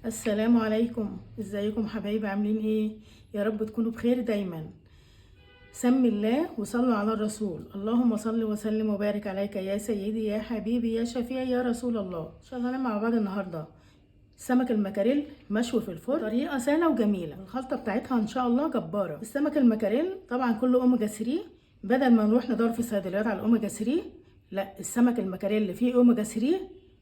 السلام عليكم، ازيكم حبايبي؟ عاملين ايه؟ يا رب تكونوا بخير دايما. سمي الله وصلوا على الرسول. اللهم صل وسلم وبارك عليك يا سيدي يا حبيبي يا شفيعي يا رسول الله. ان شاء الله نعمل مع بعض النهارده سمك المكاريل مشوي في الفرن بطريقه سهله وجميله. الخلطه بتاعتها ان شاء الله جباره. السمك المكاريل طبعا كله اوميجا 3، بدل ما نروح ندور في الصيدليات على الاوميجا 3، لا، السمك المكاريل اللي فيه اوميجا 3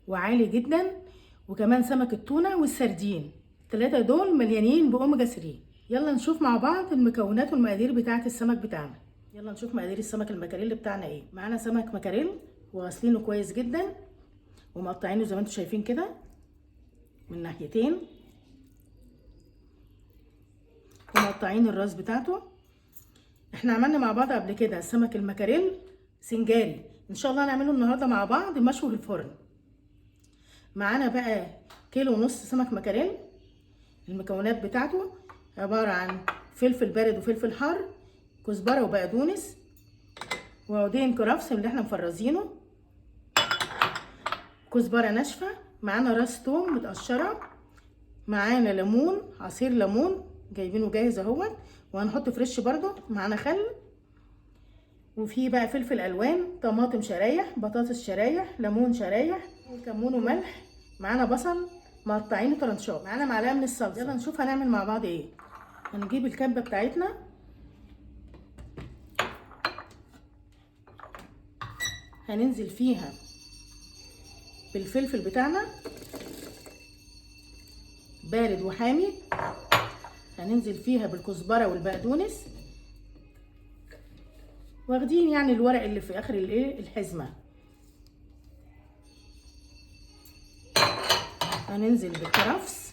وعالي جدا. وكمان سمك التونه والسردين، الثلاثه دول مليانين باوميجا 3. يلا نشوف مع بعض المكونات والمقادير بتاعه السمك بتاعنا. يلا نشوف مقادير السمك المكاريل بتاعنا ايه. معانا سمك مكاريل وغاسلينه كويس جدا ومقطعينه زي ما انتم شايفين كده من ناحيتين، ومقطعين الراس بتاعته. احنا عملنا مع بعض قبل كده سمك المكاريل سنجاري، ان شاء الله هنعمله النهارده مع بعض مشوي في الفرن. معانا بقى كيلو ونص سمك مكاريل. المكونات بتاعته عباره عن فلفل بارد وفلفل حار، كزبره وبقدونس، وعودين كرفس اللي احنا مفرزينه، كزبره ناشفه، معانا راس توم متقشره، معانا ليمون، عصير ليمون جايبينه جاهز اهوت، وهنحط فريش برضو، معانا خل، وفي بقى فلفل الوان، طماطم شرايح، بطاطس شرايح، ليمون شرايح، كمون وملح. معانا بصل مقطعينه طرنشات، معانا معلقه من الصلصه. يلا نشوف هنعمل مع بعض ايه. هنجيب الكبه بتاعتنا، هننزل فيها بالفلفل بتاعنا بارد وحامي، هننزل فيها بالكزبره والبقدونس، واخدين يعني الورق اللي في اخر الايه الحزمه. هننزل بالكرفس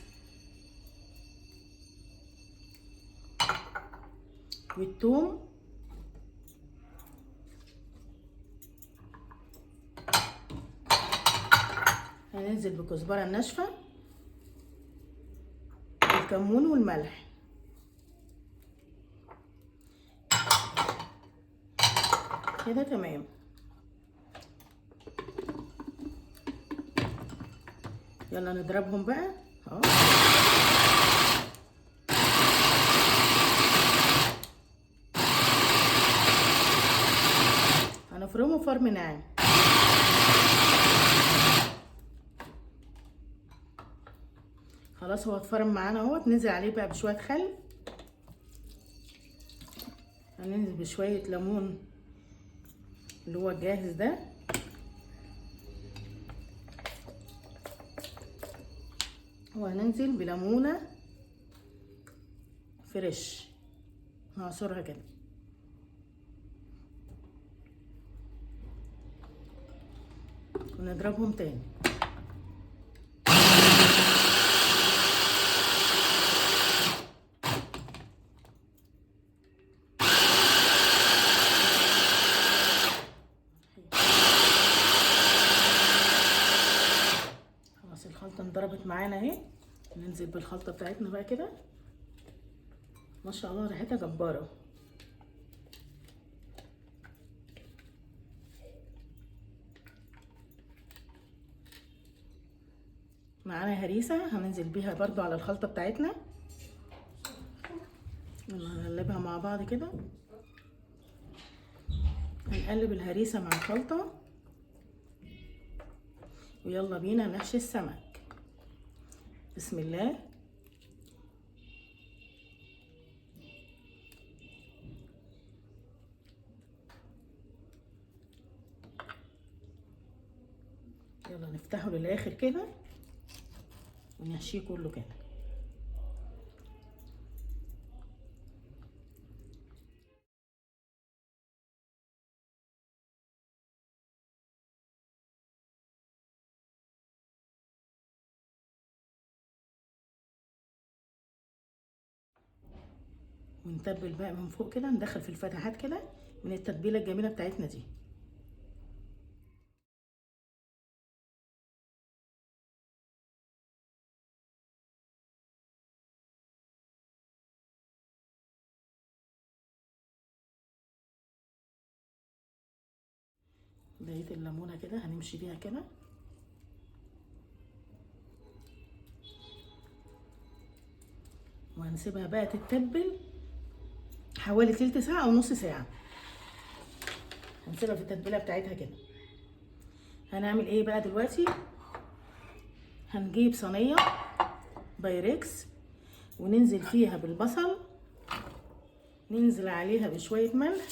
والثوم، هننزل بالكزبره الناشفه والكمون والملح. كده تمام. يلا نضربهم بقى اهو. هنفرمه فرم ناعم. خلاص هو اتفرم معانا اهوت. ننزل عليه بقى بشويه خل، هننزل بشويه ليمون اللي هو الجاهز ده، وهننزل بليمونه فريش نعصرها كده، ونضربهم تاني. خلاص الخلطه انضربت معانا اهي. ننزل بالخلطه بتاعتنا بقى كده، ما شاء الله ريحتها جباره. معانا هريسه هننزل بيها برضو على الخلطه بتاعتنا. هنقلبها مع بعض كده، هنقلب الهريسه مع الخلطه، ويلا بينا نحشي السمك. بسم الله. يلا نفتحه للاخر كده ونحشيه كله كده. ونتبل بقى من فوق كده، ندخل في الفتحات كده من التتبيله الجميله بتاعتنا دي. بقيه الليمونه كده هنمشي بيها كده، وهنسيبها بقى تتبل حوالي تلت ساعة او نص ساعة. هنسيبها في التتبيلة بتاعتها كده. هنعمل ايه بقى دلوقتي؟ هنجيب صينية بايركس وننزل فيها بالبصل، ننزل عليها بشوية ملح،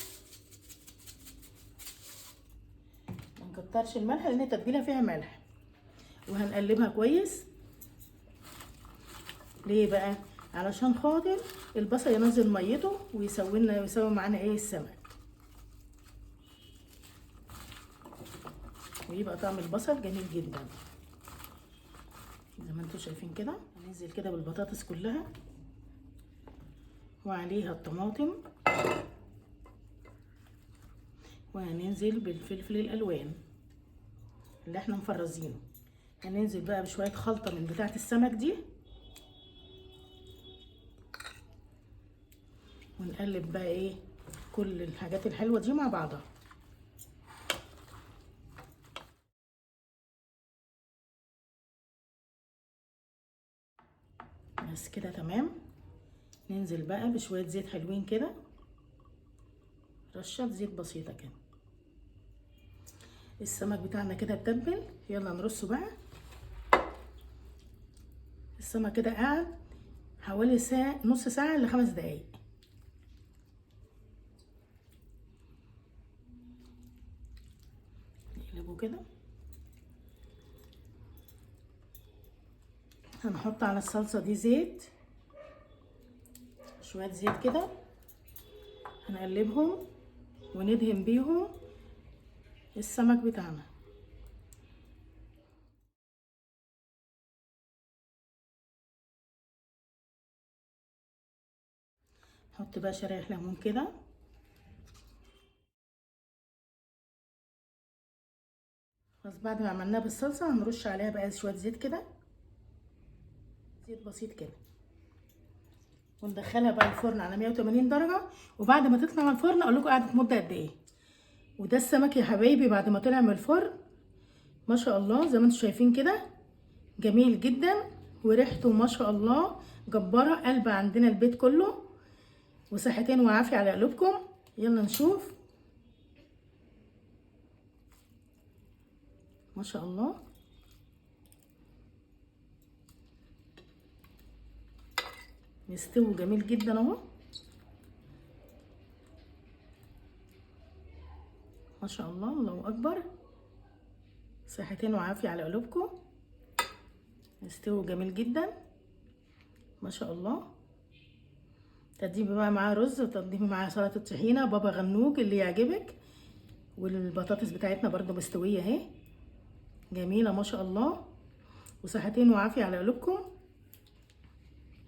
منكترش الملح لان التتبيلة فيها ملح، وهنقلبها كويس. ليه بقى؟ علشان خاطر البصل ينزل ميته ويسوي معانا ايه السمك، ويبقى طعم البصل جميل جدا زي ما انتم شايفين كده. هننزل كده بالبطاطس كلها وعليها الطماطم، وهننزل بالفلفل الالوان اللي احنا مفرزينه. هننزل بقى بشويه خلطه من بتاعه السمك دي، ونقلب بقى ايه كل الحاجات الحلوه دي مع بعضها. بس كده تمام. ننزل بقى بشويه زيت حلوين كده، رشات زيت بسيطه كده. السمك بتاعنا كده اتبل، يلا نرصه بقى. السمك كده قعد حوالي ساعه، نص ساعه ل5 دقايق. نقلبه كده. هنحط على الصلصه دي زيت، شويه زيت كده، هنقلبهم وندهن بيهم السمك بتاعنا. نحط بقى شرايح ليمون كده، بس بعد ما عملناها بالصلصه هنرش عليها بقى شويه زيت كده، زيت بسيط كده، وندخلها بقى الفرن على 180 درجه. وبعد ما تطلع من الفرن اقول لكم قعدت مده قد ايه. وده السمك يا حبايبي بعد ما طلع من الفرن ما شاء الله زي ما انتم شايفين كده، جميل جدا وريحته ما شاء الله جباره، قلب عندنا البيت كله. وصحتين وعافيه على قلوبكم. يلا نشوف. ما شاء الله مستوي جميل جدا اهو، ما شاء الله الله اكبر. صحتين وعافيه على قلوبكم. مستوي جميل جدا ما شاء الله. تقدمي بقى معاه رز، وتقدمي معاه سلطه طحينه بابا غنوج اللي يعجبك. والبطاطس بتاعتنا برضو مستويه اهي، جميله ما شاء الله. وصحتين وعافيه على قلوبكم.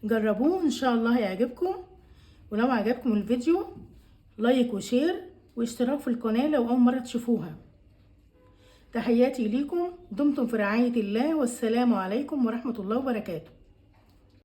جربوه ان شاء الله هيعجبكم. ولو عجبكم الفيديو لايك وشير واشتراك في القناه لو اول مره تشوفوها. تحياتي ليكم، دمتم في رعايه الله، والسلام عليكم ورحمه الله وبركاته.